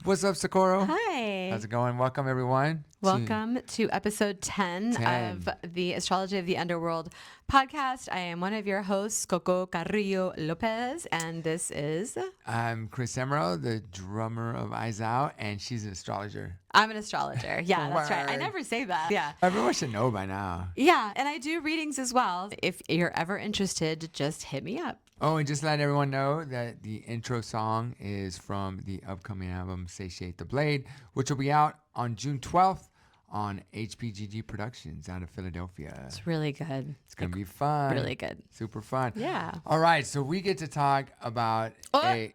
What's up, Socorro? Hi. How's it going? Welcome, everyone. Welcome to episode 10 of the Astrology of the Underworld podcast. I am one of your hosts, Coco Carrillo Lopez, and this is... I'm Chris Emerald, the drummer of Eyes Out, and she's an astrologer. I'm an astrologer. Yeah, that's right. I Word. never say that. Yeah. Everyone should know by now. Yeah, and I do readings as well. If you're ever interested, just hit me up. Oh, and just let everyone know that the intro song is from the upcoming album Satiate the Blade, which will be out on June 12th on HPGG Productions out of Philadelphia. It's really good. It's going to be fun. Really good. Super fun. Yeah. All right, so we get to talk about I'm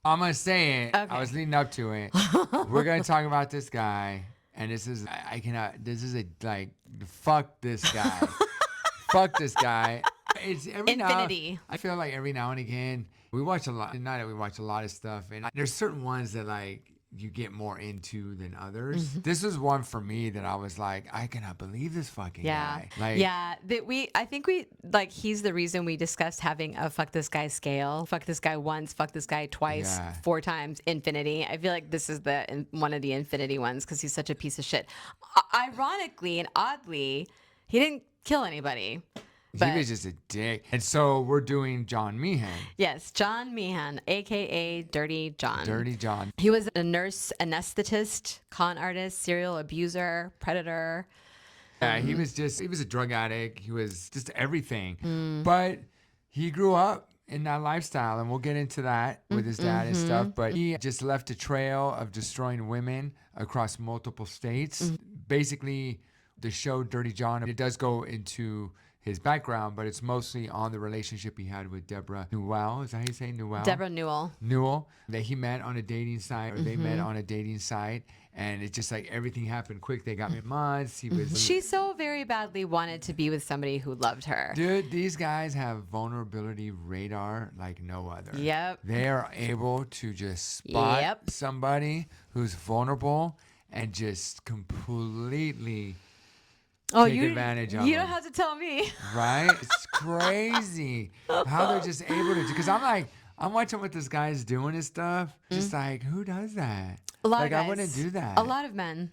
going to say it. Okay. I was leading up to it. We're going to talk about this guy, and this is fuck this guy. Fuck this guy. It's Infinity. I feel like every now and again we watch a lot. Not that we watch a lot of stuff, and there's certain ones that like you get more into than others. Mm-hmm. This was one for me that I was like, I cannot believe this fucking guy. I think he's the reason we discussed having a fuck this guy scale. Fuck this guy once, fuck this guy twice, 4 times, infinity. I feel like this is one of the infinity ones because he's such a piece of shit. Ironically and oddly, he didn't kill anybody. He was just a dick. And so we're doing John Meehan. Yes, John Meehan, a.k.a. Dirty John. Dirty John. He was a nurse, anesthetist, con artist, serial abuser, predator. Yeah, he was a drug addict. He was just everything. But he grew up in that lifestyle, and we'll get into that with his dad and stuff. But he just left a trail of destroying women across multiple states. Basically, the show Dirty John, it does go into his background, but it's mostly on the relationship he had with Deborah Newell. Is that how you say Newell? Deborah Newell. Newell. That he met on a dating site, or they met on a dating site. And it's just like everything happened quick. They got me months. She so very badly wanted to be with somebody who loved her. Dude, these guys have vulnerability radar like no other. Yep. They are able to just spot somebody who's vulnerable and just completely take advantage of you them. don't have to tell me. Right? It's crazy how they're just able to. Because I'm watching what this guy's doing and stuff. Just like, who does that? A lot of guys. I wouldn't do that. A lot of men.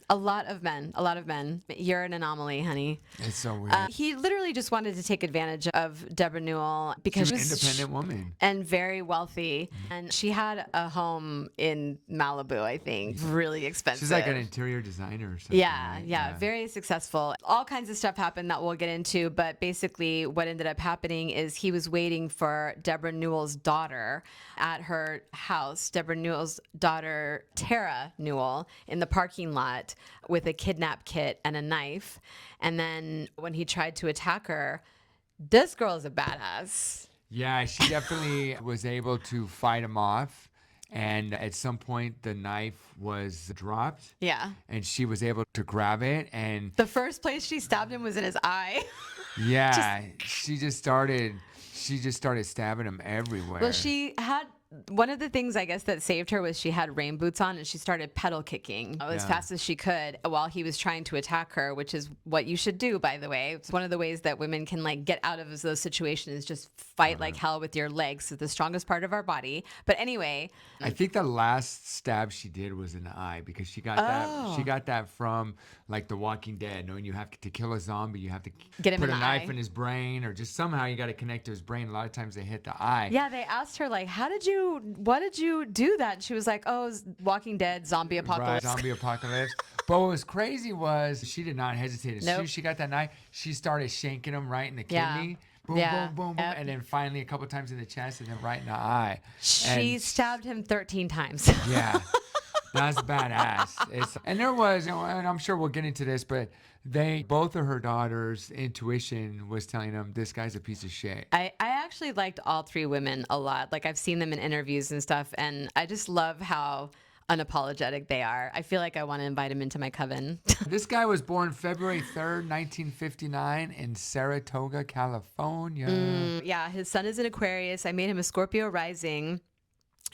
You're an anomaly, honey. It's so weird. He literally just wanted to take advantage of Deborah Newell because she was an independent woman and very wealthy. And she had a home in Malibu, I think. Really expensive. She's like an interior designer or something. Yeah. Very successful. All kinds of stuff happened that we'll get into. But basically what ended up happening is he was waiting for Deborah Newell's daughter at her house. Deborah Newell's daughter, Tara Newell, in the parking lot with a kidnap kit and a knife. And then when he tried to attack her, this girl is a badass. Yeah, she definitely was able to fight him off. And at some point, the knife was dropped. Yeah. And she was able to grab it. And the first place she stabbed him was in his eye. Yeah. She just started stabbing him everywhere. Well, she had... One of the things, I guess, that saved her was she had rain boots on and she started pedal kicking as fast as she could while he was trying to attack her, which is what you should do, by the way. It's one of the ways that women can like get out of those situations, just fight like hell with your legs. It's the strongest part of our body. But anyway. I think the last stab she did was in the eye because she got that. She got that from like The Walking Dead. Knowing you have to kill a zombie, you have to get him put in a the knife eye. in his brain, or just somehow you got to connect to his brain. A lot of times they hit the eye. Yeah, they asked her like, what did you do that? And she was like, oh, Walking Dead, zombie apocalypse. Right, zombie apocalypse. But what was crazy was she did not hesitate. As soon as she got that knife, she started shanking him right in the kidney. Boom, boom, boom, boom. And then finally a couple times in the chest and then right in the eye. She stabbed him 13 times. Yeah. That's badass. And there was, and I'm sure we'll get into this, but both of her daughters' intuition was telling them this guy's a piece of shit. I actually liked all 3 women a lot. Like I've seen them in interviews and stuff, and I just love how unapologetic they are. I feel like I want to invite him into my coven. This guy was born February 3rd, 1959 in Saratoga, California. Yeah, his sun is in Aquarius. I made him a Scorpio rising.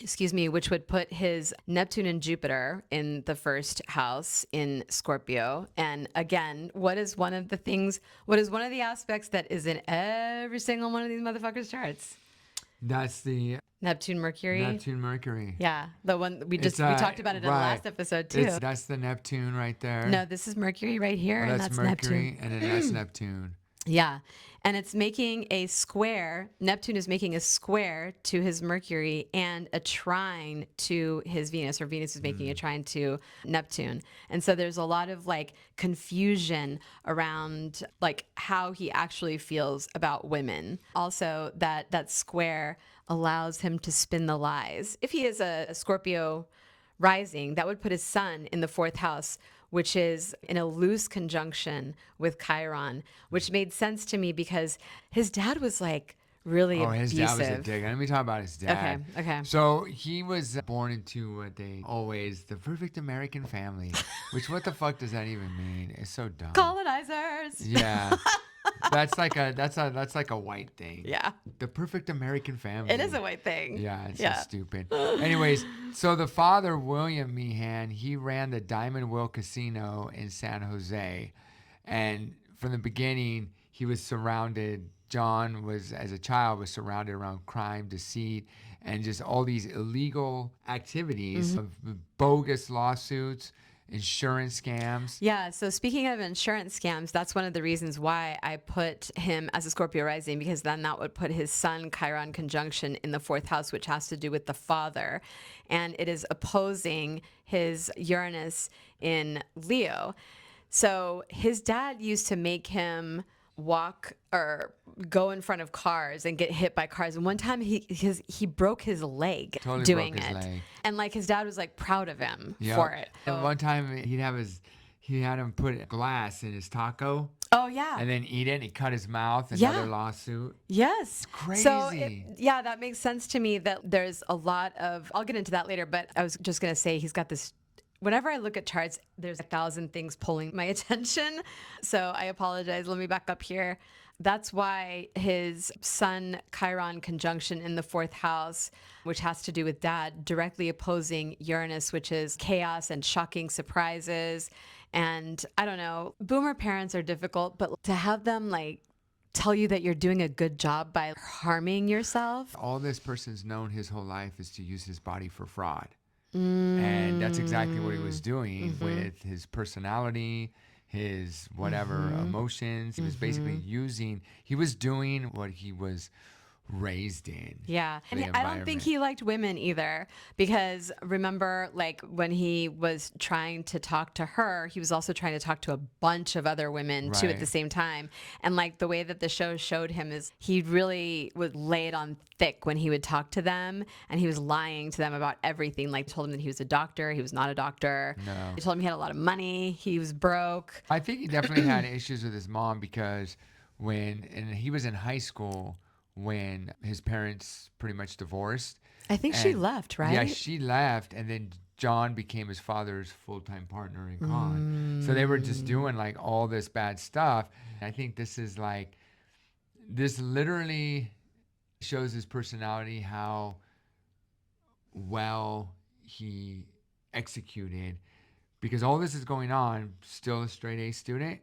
Which would put his Neptune and Jupiter in the first house in Scorpio. And again, what is one of the aspects that is in every single one of these motherfuckers' charts? That's the Neptune, Mercury. Neptune, Mercury. Yeah, the one we talked about it in the last episode too. That's the Neptune right there. No, this is Mercury right here, and that's Mercury, Neptune. and then that's Neptune. Yeah. And it's making a square. Neptune is making a square to his Mercury and a trine to his Venus, or Venus is making a trine to Neptune. And so there's a lot of like confusion around like how he actually feels about women. Also, that square allows him to spin the lies. If he is a Scorpio rising, that would put his sun in the 4th house, which is in a loose conjunction with Chiron, which made sense to me because his dad was like really abusive. His dad was a dick. Let me talk about his dad. Okay. So he was born into what they always, the perfect American family, which what the fuck does that even mean? It's so dumb. Colonizers. Yeah. That's like a white thing. Yeah. The perfect American family. It is a white thing. Yeah, it's so stupid. Anyways, so the father, William Meehan, he ran the Diamond Will Casino in San Jose. And from the beginning, he was surrounded, John was, as a child, was surrounded around crime, deceit, and just all these illegal activities of bogus lawsuits, insurance scams. Yeah. So speaking of insurance scams, that's one of the reasons why I put him as a Scorpio rising, because then that would put his sun Chiron conjunction in the 4th house, which has to do with the father. And it is opposing his Uranus in Leo. So his dad used to make him walk or go in front of cars and get hit by cars. And one time he broke his leg doing it. And like his dad was like proud of him for it. And one time he had him put glass in his taco. Oh yeah. And then eat it and he cut his mouth. Another lawsuit. Yes. Crazy. So that makes sense to me that there's a lot of, I'll get into that later, but I was just going to say he's got this. Whenever I look at charts, there's 1,000 things pulling my attention. So I apologize. Let me back up here. That's why his sun Chiron conjunction in the 4th house, which has to do with dad, directly opposing Uranus, which is chaos and shocking surprises. And I don't know, boomer parents are difficult, but to have them like tell you that you're doing a good job by harming yourself. All this person's known his whole life is to use his body for fraud. And that's exactly what he was doing with his personality, his whatever emotions. He was basically he was doing what he was raised in. Yeah. And I don't think he liked women either, because remember, like when he was trying to talk to her, he was also trying to talk to a bunch of other women too at the same time. And like the way that the show showed him is he really would lay it on thick when he would talk to them, and he was lying to them about everything. Like told him that he was a doctor. He was not a doctor. No. He told him he had a lot of money. He was broke. I think he definitely had issues with his mom, because and he was in high school when his parents pretty much divorced. I think she left, right? Yeah, she left, and then John became his father's full-time partner in con. So they were just doing like all this bad stuff. I think this literally shows his personality, how well he executed, because all this is going on, still a straight A student,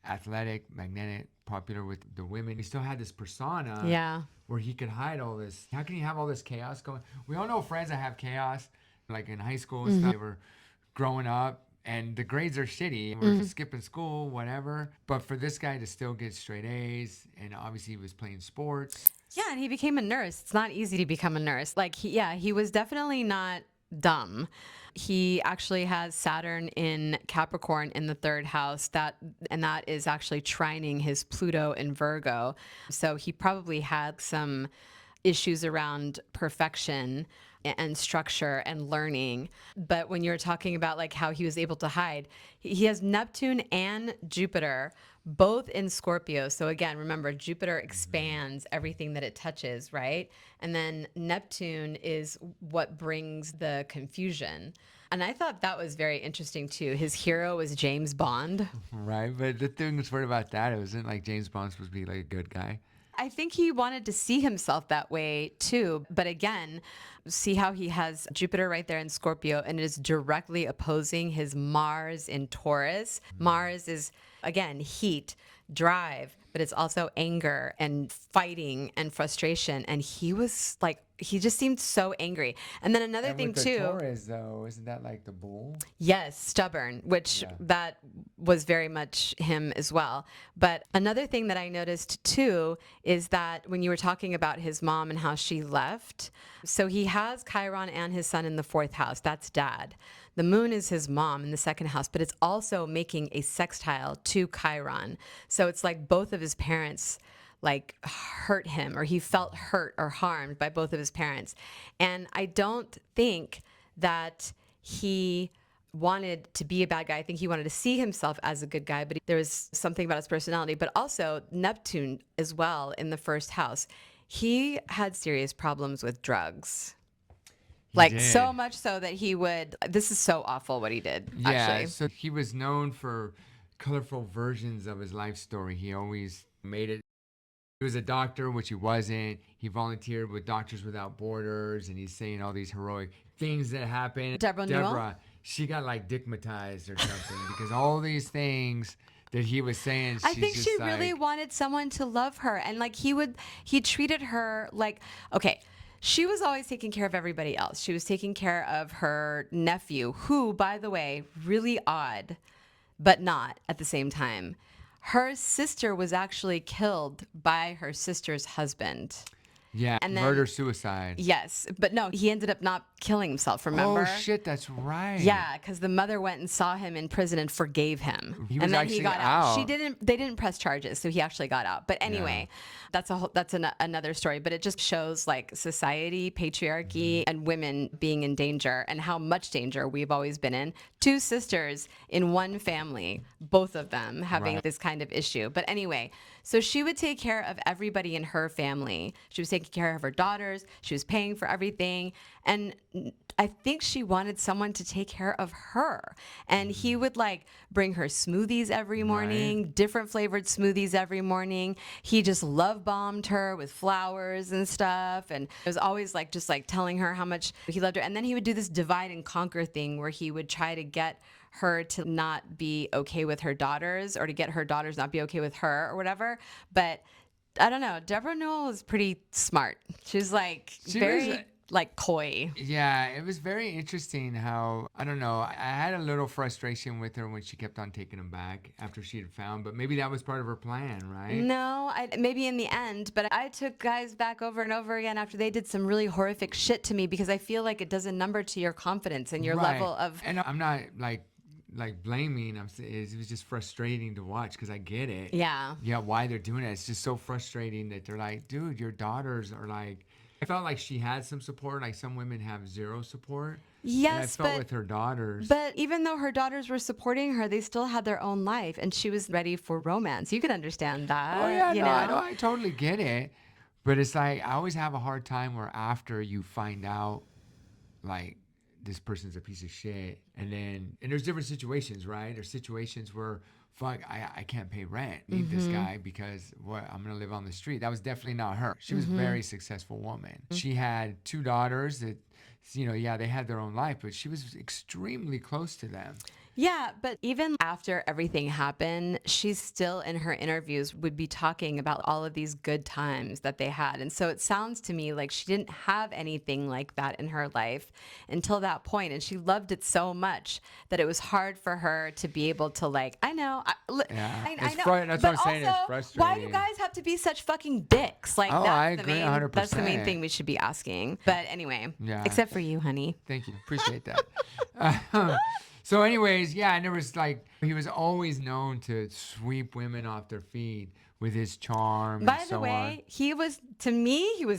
athletic, magnetic, popular with the women. He still had this persona where he could hide all this. How can you have all this chaos going? We all know friends that have chaos, like in high school and stuff. They were growing up and the grades are shitty. We're skipping school, whatever. But for this guy to still get straight A's, and obviously he was playing sports. Yeah, and he became a nurse. It's not easy to become a nurse. Like, he was definitely not dumb. He actually has Saturn in Capricorn in the 3rd house, and that is actually trining his Pluto in Virgo. So he probably had some issues around perfection and structure and learning. But when you're talking about like how he was able to hide, he has Neptune and Jupiter both in Scorpio. So again, remember, Jupiter expands everything that it touches, right? And then Neptune is what brings the confusion. And I thought that was very interesting too. His hero was James Bond. Right, but the thing that's weird about that, it wasn't like James Bond supposed to be like a good guy. I think he wanted to see himself that way too. But again, see how he has Jupiter right there in Scorpio, and it is directly opposing his Mars in Taurus. Mars is, again, heat, drive, but it's also anger and fighting and frustration. And he was like, he just seemed so angry. And then another And thing with the too, Taurus, though, isn't that like the bull? yes, stubborn, which Yeah. that was very much him as well. But another thing that I noticed too is that when you were talking about his mom and how she left, so he has Chiron and his son in the fourth house. That's dad. The moon is his mom in the second house, but it's also making a sextile to Chiron. So it's like both of his parents like hurt him, or he felt hurt or harmed by both of his parents. And I don't think that he wanted to be a bad guy. I think he wanted to see himself as a good guy, but there was something about his personality. But also Neptune as well in the first house. He had serious problems with drugs. Like did. so much so that he would, this is so awful what he did, Yeah, actually. so he was known for colorful versions of his life story. He always made it. He was a doctor, which he wasn't. He volunteered with Doctors Without Borders, and he's saying all these heroic things that happened. Deborah, she got like digmatized or something because all these things that he was saying, I she's think just she like, really wanted someone to love her. And like he treated her like, okay, she was always taking care of everybody else. She was taking care of her nephew, who, by the way, really odd, but not at the same time. Her sister was actually killed by her sister's husband. yeah, And then- murder-suicide. Yes, but no, he ended up not killing himself, remember? Oh, shit, that's right. Yeah, because the mother went and saw him in prison and forgave him. He was and then actually he got out. out. They didn't press charges, so he actually got out. But anyway, that's another story. But it just shows like society, patriarchy, and women being in danger, and how much danger we've always been in. Two sisters in one family, both of them having Right. this kind of issue. But anyway, so she would take care of everybody in her family. She was taking care of her daughters. She was paying for everything. And I think she wanted someone to take care of her. And he would like bring her smoothies every morning, different flavored smoothies every morning. He just love bombed her with flowers and stuff. And it was always like just like telling her how much he loved her. And then he would do this divide and conquer thing where he would try to get her to not be okay with her daughters, or to get her daughters not be okay with her or whatever. But I don't know. Deborah Newell is pretty smart. She's like very like coy. Yeah, it was very interesting how, I don't know, I had a little frustration with her when she kept on taking him back after she had found, but maybe that was part of her plan, right? No, maybe in the end, but I took guys back over and over again after they did some really horrific shit to me, because I feel like it does a number to your confidence and your Right. level of. And I'm not like blaming. It was just frustrating to watch because I get it. Yeah. Yeah, why they're doing it. It's just so frustrating that they're like, dude, your daughters are like. I felt like she had some support. Like some women have zero support. Yes, and I felt with her daughters. But even though her daughters were supporting her, they still had their own life, and she was ready for romance. You can understand that. Oh yeah, you no, know? I know. I totally get it. But it's like I always have a hard time where after you find out, like, this person's a piece of shit, and there's different situations, right? There's situations where fuck, I can't pay rent, need this guy because I'm gonna live on the street. That was definitely not her. She was a very successful woman. She had two daughters that, they had their own life, but she was extremely close to them. Yeah, but even after everything happened, she's still in her interviews would be talking about all of these good times that they had. And so it sounds to me like she didn't have anything like that in her life until that point. And she loved it so much that it was hard for her to be able to I know. I know. That's But what I'm saying. It's also, frustrating. why do guys have to be such fucking dicks? Like, Oh, I agree 100%. That's the main thing we should be asking. But anyway, Yeah. except for you, honey. Thank you. Appreciate that. So anyways, yeah, and there was he was always known to sweep women off their feet with his charm. By and the so way, he was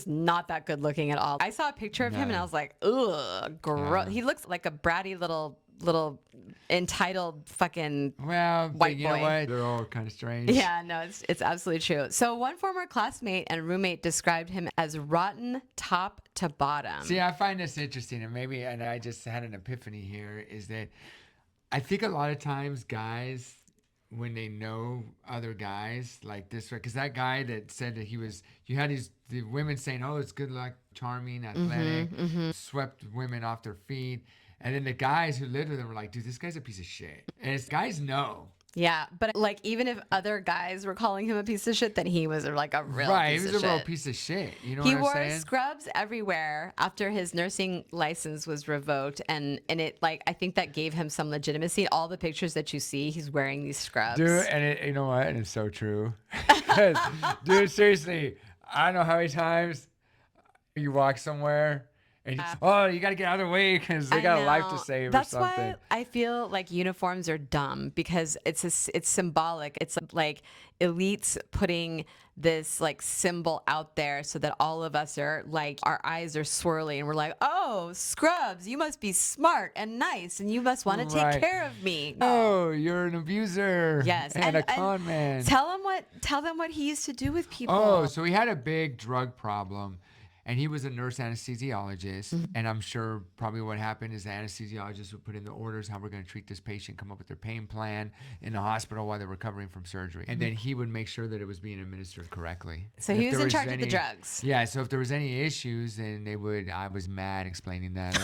not that good looking at all. I saw a picture of him and I was like, ugh, gross. Yeah. He looks like a bratty little entitled fucking on. Well, white you know boy. what? They're all kind of strange. Yeah, no, it's absolutely true. So one former classmate and roommate described him as rotten top to bottom. See, I find this interesting, and I just had an epiphany here, is that I think a lot of times guys, when they know other guys like this, because that guy that said that you had the women saying, oh, it's good luck, charming, athletic, swept women off their feet. And then the guys who lived with him were like, dude, this guy's a piece of shit. And guys know. Yeah, but like even if other guys were calling him a piece of shit, then he was like a real Right, piece he of was a real shit. piece of shit. You know He what I'm wore saying? scrubs everywhere after his nursing license was revoked, and it like I think that gave him some legitimacy. All the pictures that you see, he's wearing these scrubs. Dude, and you know what? And it's so true. 'Cause, dude, seriously, I don't know how many times you walk somewhere and oh, you got to get out of the way because they I got a life to know. save or That's something. why I feel like uniforms are dumb because it's symbolic. It's like elites putting this like symbol out there so that all of us are like our eyes are swirling and we're like, oh, scrubs, you must be smart and nice and you must want to take Right. care of me. Oh, you're an abuser. Yes, And a con man. tell them what he used to do with people. Oh, so he had a big drug problem. And he was a nurse anesthesiologist. Mm-hmm. And I'm sure probably what happened is the anesthesiologist would put in the orders how we're going to treat this patient, come up with their pain plan in the hospital while they're recovering from surgery. And then he would make sure that it was being administered correctly. So And he if was there in charge of the any- drugs. Yeah, so if there was any issues, then I was mad explaining that.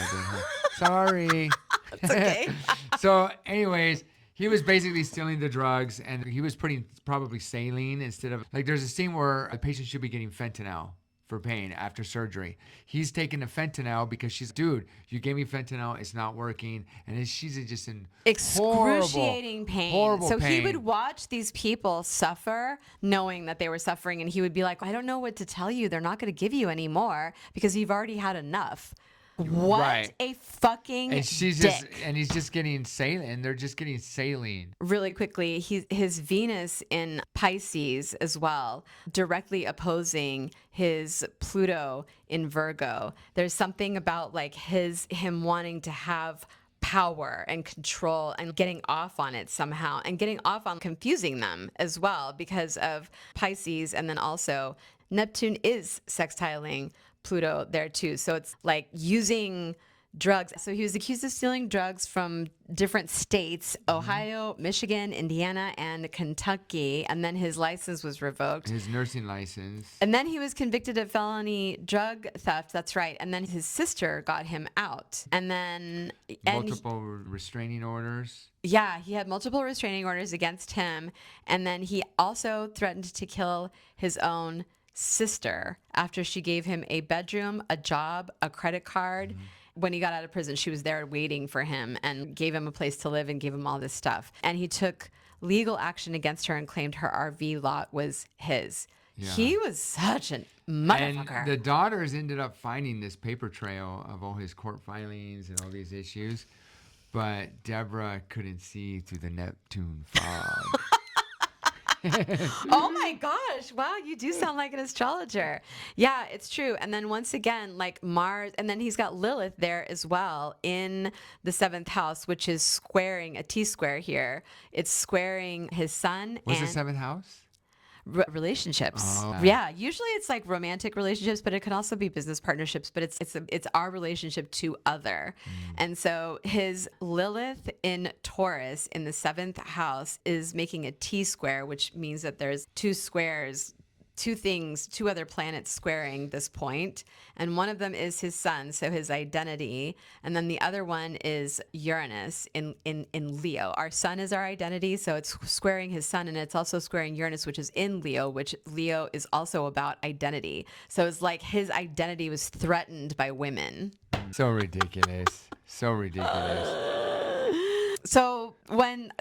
Sorry. It's okay. So anyways, he was basically stealing the drugs and he was putting probably saline instead of, like there's a scene where a patient should be getting fentanyl for pain after surgery. He's taking the fentanyl because she's, dude, you gave me fentanyl, it's not working. And then she's just in Excruciating pain. horrible So he pain. would watch these people suffer knowing that they were suffering and he would be like, I don't know what to tell you. They're not going to give you any more because you've already had enough. What Right. a fucking And she's dick. just, and he's just getting saline. They're just getting saline. Really quickly, his Venus in Pisces as well, directly opposing his Pluto in Virgo. There's something about like him wanting to have power and control and getting off on it somehow and getting off on confusing them as well because of Pisces, and then also Neptune is sextiling Pluto there too. So it's like using drugs. So he was accused of stealing drugs from different states, Ohio, Michigan, Indiana, and Kentucky. And then his license was revoked. His nursing license. And then he was convicted of felony drug theft. That's right. And then his sister got him out. And then Multiple restraining orders. yeah, he had multiple restraining orders against him. And then he also threatened to kill his own sister after she gave him a bedroom, a job, a credit card. When he got out of prison, she was there waiting for him and gave him a place to live and gave him all this stuff. And he took legal action against her and claimed her RV lot was his. Yeah. He was such a motherfucker. And the daughters ended up finding this paper trail of all his court filings and all these issues. But Deborah couldn't see through the Neptune fog. Oh my gosh. Wow, you do sound like an astrologer. Yeah, it's true. And then once again, like Mars, and then he's got Lilith there as well in the 7th house, which is squaring a T square here. It's squaring his sun What's and the seventh house? relationships. Oh. Yeah, usually it's like romantic relationships, but it can also be business partnerships, but it's our relationship to other. And so his Lilith in Taurus in the 7th house is making a T square, which means that there's two squares, two other planets squaring this point, and one of them is his sun, so his identity, and then the other one is Uranus in Leo. Our sun is our identity, so it's squaring his sun, and it's also squaring Uranus, which is in Leo, which Leo is also about identity. So it's like his identity was threatened by women. So ridiculous. So ridiculous. So when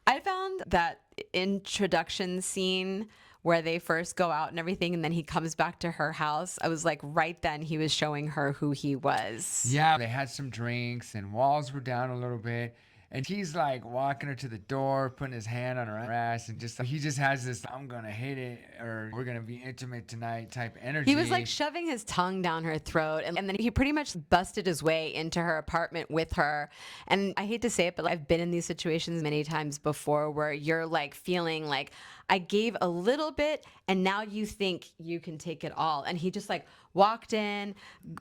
I found that introduction scene where they first go out and everything, and then he comes back to her house, I was like, right then he was showing her who he was. Yeah, they had some drinks and walls were down a little bit. And he's like walking her to the door, putting his hand on her ass, and just he just has this "I'm gonna hit it" or "we're gonna be intimate tonight" type energy. He was like shoving his tongue down her throat, and then he pretty much busted his way into her apartment with her. And I hate to say it, but I've been in these situations many times before where you're like feeling like I gave a little bit and now you think you can take it all. And he just like walked in,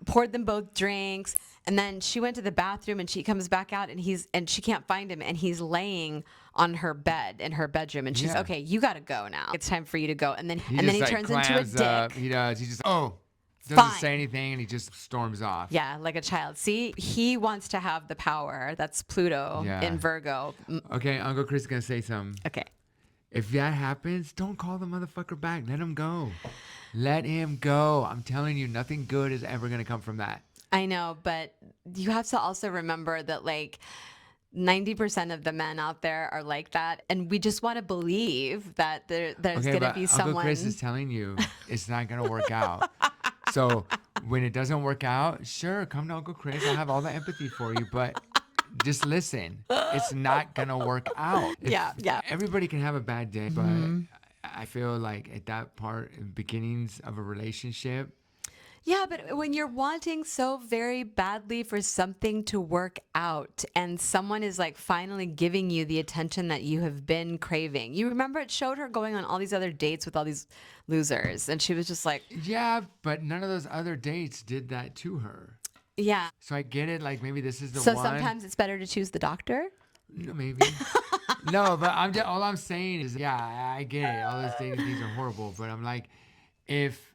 poured them both drinks, and then she went to the bathroom and she comes back out and she can't find him, and he's laying on her bed in her bedroom, and she's Yeah. okay, you gotta go now. It's time for you to go. And then he just, like, turns into a clams dick. up. He does. He's just, oh, Doesn't Fine. say anything, and he just storms off. Yeah, like a child. See, he wants to have the power. That's Pluto Yeah. in Virgo. Okay, Uncle Chris is gonna say something. Okay. If that happens, don't call the motherfucker back. Let him go. Let him go. I'm telling you, nothing good is ever gonna come from that. I know, but you have to also remember that like 90% of the men out there are like that, and we just want to believe that there's Okay, going to but be Uncle someone. Chris is telling you it's not gonna work out. So when it doesn't work out, sure, come to Uncle Chris. I have all the empathy for you, but just listen. It's not gonna work out. Yeah. Everybody can have a bad day, but I feel like at that part, in beginnings of a relationship, Yeah, but when you're wanting so very badly for something to work out and someone is like finally giving you the attention that you have been craving. You remember it showed her going on all these other dates with all these losers, and she was just like, yeah, but none of those other dates did that to her. yeah. So I get it. Like maybe this is the So one. sometimes it's better to choose the doctor. No, maybe. No, but all I'm saying is, yeah, I get it. All those dating things are horrible, but I'm like, if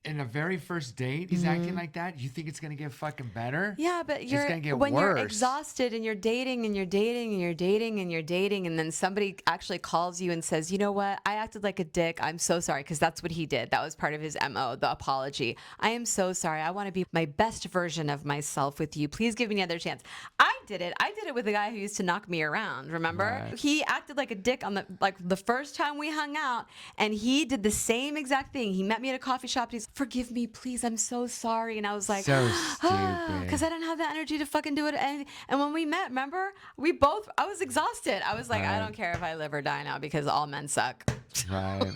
in the very first date he's acting like that, you think it's gonna get fucking better? Yeah, but It's gonna get when worse. you're exhausted and you're dating and you're dating and you're dating and you're dating, and then somebody actually calls you and says, you know what, I acted like a dick. I'm so sorry, because that's what he did. That was part of his MO, the apology. I am so sorry. I want to be my best version of myself with you. Please give me another chance. I did it with a guy who used to knock me around. Remember? Right. He acted like a dick on the first time we hung out, and he did the same exact thing. He met me at a coffee shop. And he's, forgive me, please. I'm so sorry. And I was like, So stupid. because I didn't have the energy to fucking do it. And when we met, remember, I was exhausted. I was like, I Right. don't care if I live or die now because all men suck. Right.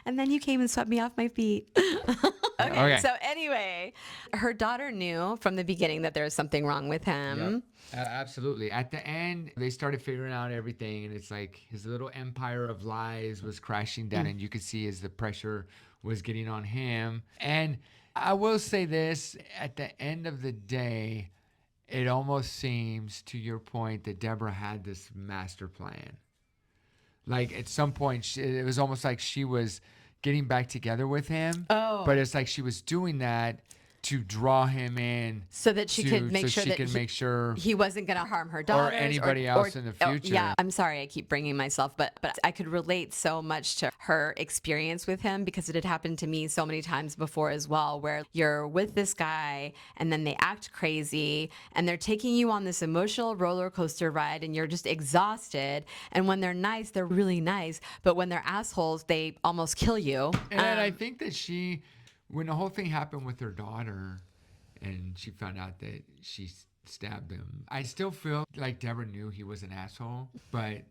And then you came and swept me off my feet. Okay. So anyway, her daughter knew from the beginning that there was something wrong with him. Yep. Absolutely. At the end, they started figuring out everything, and it's like his little empire of lies was crashing down, and you could see as the pressure was getting on him. And I will say this, at the end of the day, it almost seems, to your point, that Deborah had this master plan. Like at some point, it was almost like she was getting back together with him. Oh. But it's like she was doing that to draw him in, So that she could make sure make sure he wasn't going to harm her daughters anybody else in the future. Yeah, I'm sorry I keep bringing myself, but I could relate so much to her experience with him because it had happened to me so many times before as well, where you're with this guy and then they act crazy and they're taking you on this emotional roller coaster ride and you're just exhausted. And when they're nice, they're really nice, but when they're assholes, they almost kill you. And I think that when the whole thing happened with her daughter and she found out that she stabbed him, I still feel like Deborah knew he was an asshole, but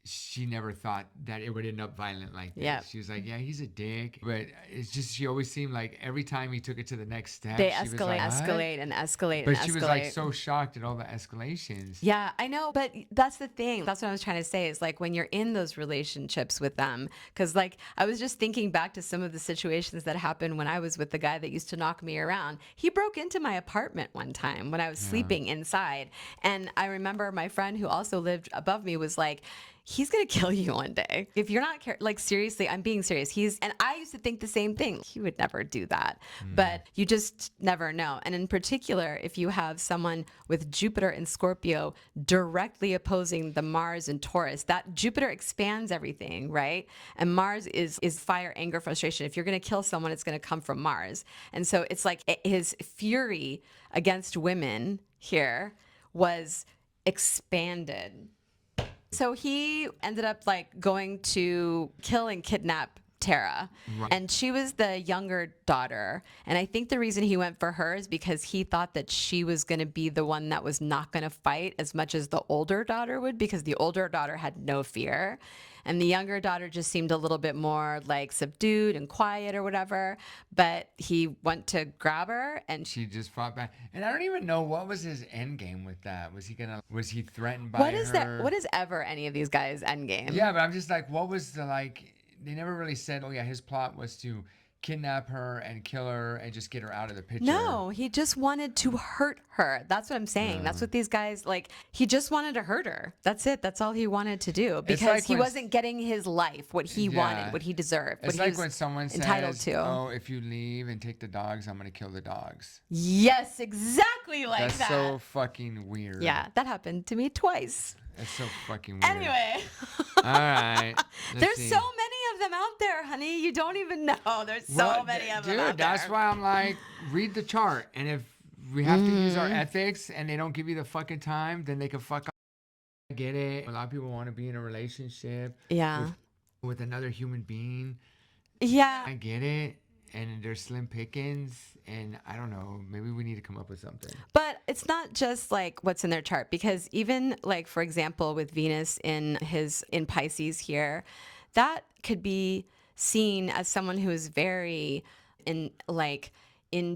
she never thought that it would end up violent like this. Yeah. She was like, yeah, he's a dick. But it's just, she always seemed like every time he took it to the next step, They she was escalate, like, "What?" escalate, and escalate, But and she escalate. was like so shocked at all the escalations. Yeah, I know, but that's the thing. That's what I was trying to say is like when you're in those relationships with them, because like I was just thinking back to some of the situations that happened when I was with the guy that used to knock me around. He broke into my apartment one time when I was sleeping inside. And I remember my friend who also lived above me was like, he's going to kill you one day. If you're not like, seriously, I'm being serious. And I used to think the same thing. He would never do that, but you just never know. And in particular, if you have someone with Jupiter and Scorpio directly opposing the Mars and Taurus, that Jupiter expands everything, right? And Mars is fire, anger, frustration. If you're going to kill someone, it's going to come from Mars. And so it's like his fury against women here was expanded. So he ended up like going to kill and kidnap Tara. Right. And she was the younger daughter. And I think the reason he went for her is because he thought that she was going to be the one that was not going to fight as much as the older daughter would, because the older daughter had no fear. And the younger daughter just seemed a little bit more like subdued and quiet or whatever. But he went to grab her and she just fought back. And I don't even know what was his end game with that. Was he threatened by what is her? that? What is ever any of these guys' end game? Yeah, but I'm just like, what was the like? They never really said, oh yeah, his plot was to kidnap her and kill her and just get her out of the picture. No, he just wanted to hurt her. That's what I'm saying. That's what these guys like. He just wanted to hurt her. That's it. That's all he wanted to do because like he wasn't getting his life, what he wanted, what he deserved, It's what like he was when someone entitled says, to. "Oh, if you leave and take the dogs, I'm gonna kill the dogs." Yes, exactly like That's that. so fucking weird. Yeah, that happened to me twice. That's so fucking weird. Anyway. All right. There's so many of them out there, honey. You don't even know. There's so many of them out there. Dude, that's why I'm like, read the chart. And if we have to use our ethics and they don't give you the fucking time, then they can fuck up. I get it. A lot of people want to be in a relationship with another human being. Yeah. I get it. And there's slim pickings. And I don't know. Maybe we need to come up with something. But it's not just like what's in their chart, because even like, for example, with Venus in Pisces here, that could be seen as someone who is very in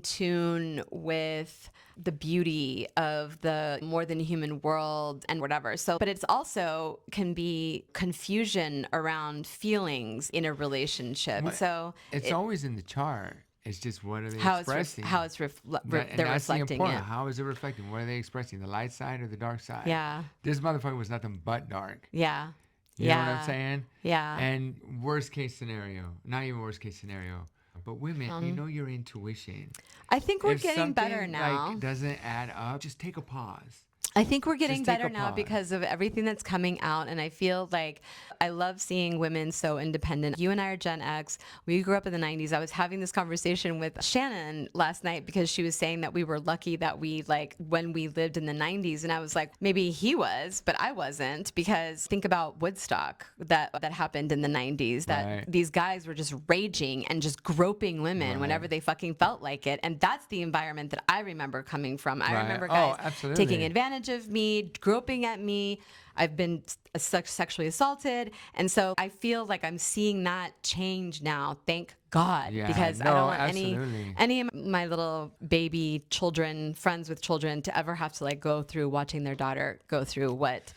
tune with the beauty of the more than human world and whatever. So, but it's also can be confusion around feelings in a relationship. So it's always in the chart. It's just what are they expressing? They're reflecting it. How is it reflecting? What are they expressing? The light side or the dark side? Yeah. This motherfucker was nothing but dark. Yeah. You know what I'm saying? Yeah. And worst case scenario, not even worst case scenario, but women, you know your intuition. I think we're if getting better now. Like doesn't add up, just take a pause. I think we're getting Just take better a now pause. because of everything that's coming out. And I feel like I love seeing women so independent. You and I are Gen X. We grew up in the 90s. I was having this conversation with Shannon last night because she was saying that we were lucky that we like when we lived in the 90s. And I was like, maybe he was, but I wasn't, because think about Woodstock that happened in the 90s, that these guys were just raging and just groping women whenever they fucking felt like it. And that's the environment that I remember coming from. I remember guys taking advantage of me, groping at me. I've been sexually assaulted. And so I feel like I'm seeing that change now. Thank God. Because I don't want any of my little baby children, friends with children, to ever have to like go through watching their daughter go through what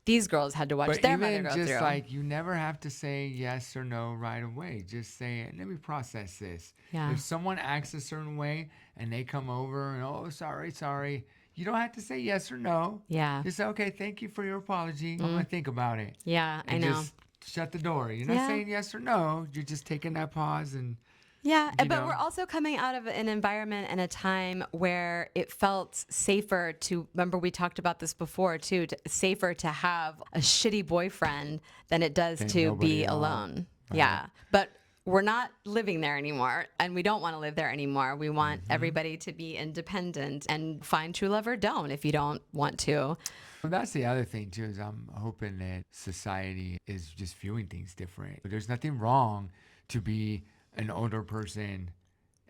these girls had to watch their mother go through. But even like, you never have to say yes or no right away. Just say, let me process this. If someone acts a certain way and they come over and, oh, sorry. You don't have to say yes or no. Yeah. Just say, okay, thank you for your apology. I'm going to think about it. Yeah, I know. Just shut the door. You're not saying yes or no. You're just taking that pause and... Yeah, but we're also coming out of an environment and a time where it felt safer to, remember we talked about this before too, safer to have a shitty boyfriend than it does to be alone. Right. Yeah, but we're not living there anymore, and we don't want to live there anymore. We want everybody to be independent and find true love, or don't if you don't want to. Well, that's the other thing too, is I'm hoping that society is just viewing things different. There's nothing wrong to be an older person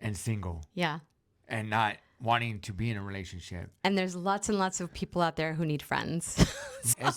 and single. Yeah. And not wanting to be in a relationship. And there's lots and lots of people out there who need friends. I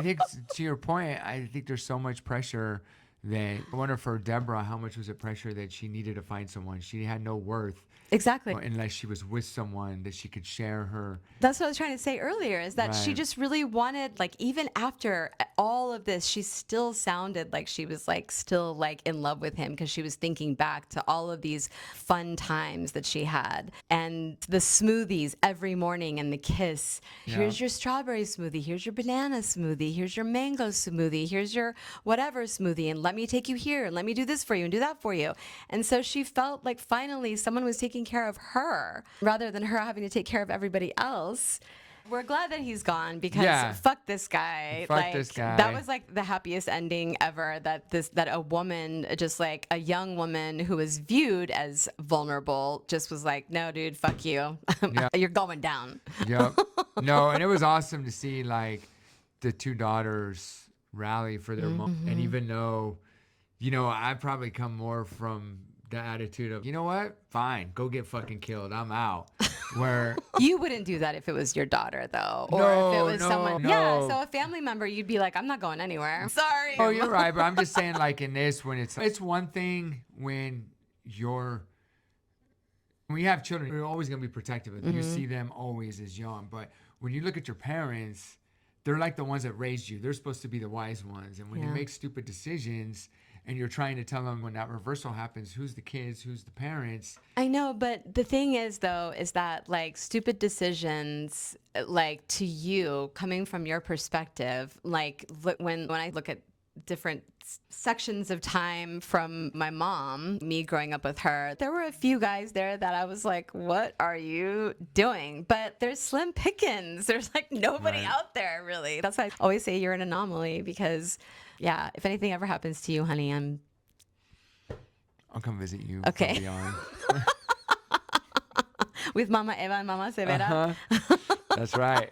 think to your point, I think there's so much pressure that I wonder for Deborah, how much was it pressure that she needed to find someone? She had no worth. Exactly. Unless she was with someone that she could share her. That's what I was trying to say earlier, is that she just really wanted, like, even after all of this, she still sounded like she was like still like in love with him, because she was thinking back to all of these fun times that she had, and the smoothies every morning and the kiss. Here's your strawberry smoothie. Here's your banana smoothie. Here's your mango smoothie. Here's your whatever smoothie. And let me take you here and let me do this for you and do that for you. And so she felt like finally someone was taking care of her rather than her having to take care of everybody else. We're glad that he's gone, because fuck this guy. This guy. That was like the happiest ending ever, that a woman, just like a young woman who was viewed as vulnerable, just was like, no, dude, fuck you. You're going down. Yep. No, and it was awesome to see like the two daughters rally for their mom. And even though, I probably come more from the attitude of, you know what? Fine, go get fucking killed. I'm out. Where you wouldn't do that if it was your daughter, though, or if it was someone. No. Yeah, so a family member, you'd be like, I'm not going anywhere. Sorry. Oh, you're right, but I'm just saying, like in this, when it's one thing when you have children, you're always gonna be protective of them. You see them always as young, but when you look at your parents, they're like the ones that raised you. They're supposed to be the wise ones, and when you make stupid decisions, and you're trying to tell them when that reversal happens, who's the kids, who's the parents. I know, but the thing is, though, is that like stupid decisions, like to you, coming from your perspective, like when I look at different sections of time from my mom, me growing up with her, there were a few guys there that I was like, what are you doing? But there's slim pickings. There's like nobody out there really. That's why I always say you're an anomaly because, yeah, if anything ever happens to you, honey, I'll come visit you. Okay. Beyond. With Mama Eva and Mama Severa. That's right.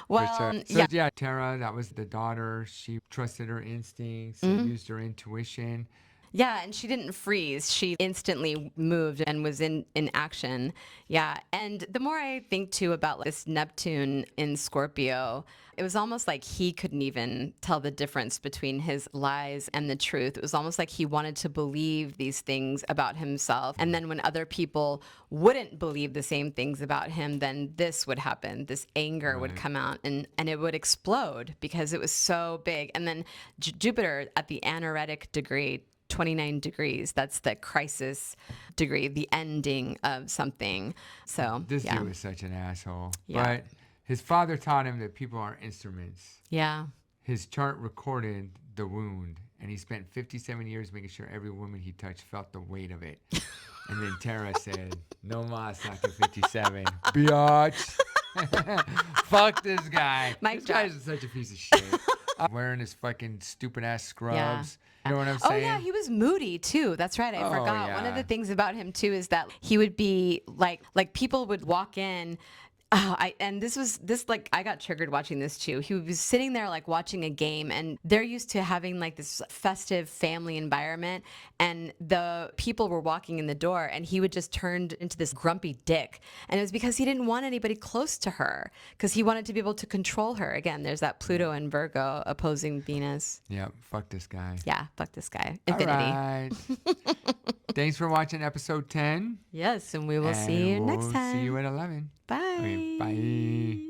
Well, So yeah, Tara, that was the daughter. She trusted her instincts, used her intuition. Yeah, and she didn't freeze. She instantly moved and was in action. Yeah, and the more I think too about this Neptune in Scorpio, it was almost like he couldn't even tell the difference between his lies and the truth. It was almost like he wanted to believe these things about himself. And then when other people wouldn't believe the same things about him, then this would happen. This anger would come out and it would explode because it was so big. And then Jupiter at the anaretic degree, 29 degrees. That's the crisis degree, the ending of something. So this dude was such an asshole. Yeah. But his father taught him that people are instruments. Yeah. His chart recorded the wound, and he spent 57 years making sure every woman he touched felt the weight of it. And then Tara said, "No mas after 57, biatch." Fuck this guy. Mic This drop. guy's such a piece of shit. Wearing his fucking stupid ass scrubs. Yeah. You know what I'm Oh saying? yeah, he was moody too. That's right. I forgot. One of yeah. the things about him too is that he would be like people would walk in. And this I got triggered watching this too. He was sitting there like watching a game, and they're used to having like this festive family environment, and the people were walking in the door, and he would just turn into this grumpy dick. And it was because he didn't want anybody close to her because he wanted to be able to control her. Again, there's that Pluto and Virgo opposing Venus. Yeah, fuck this guy. Yeah, fuck this guy. Infinity. All right. Thanks for watching episode 10. Yes, and we will see you next time. See you at 11. Bye. Bye.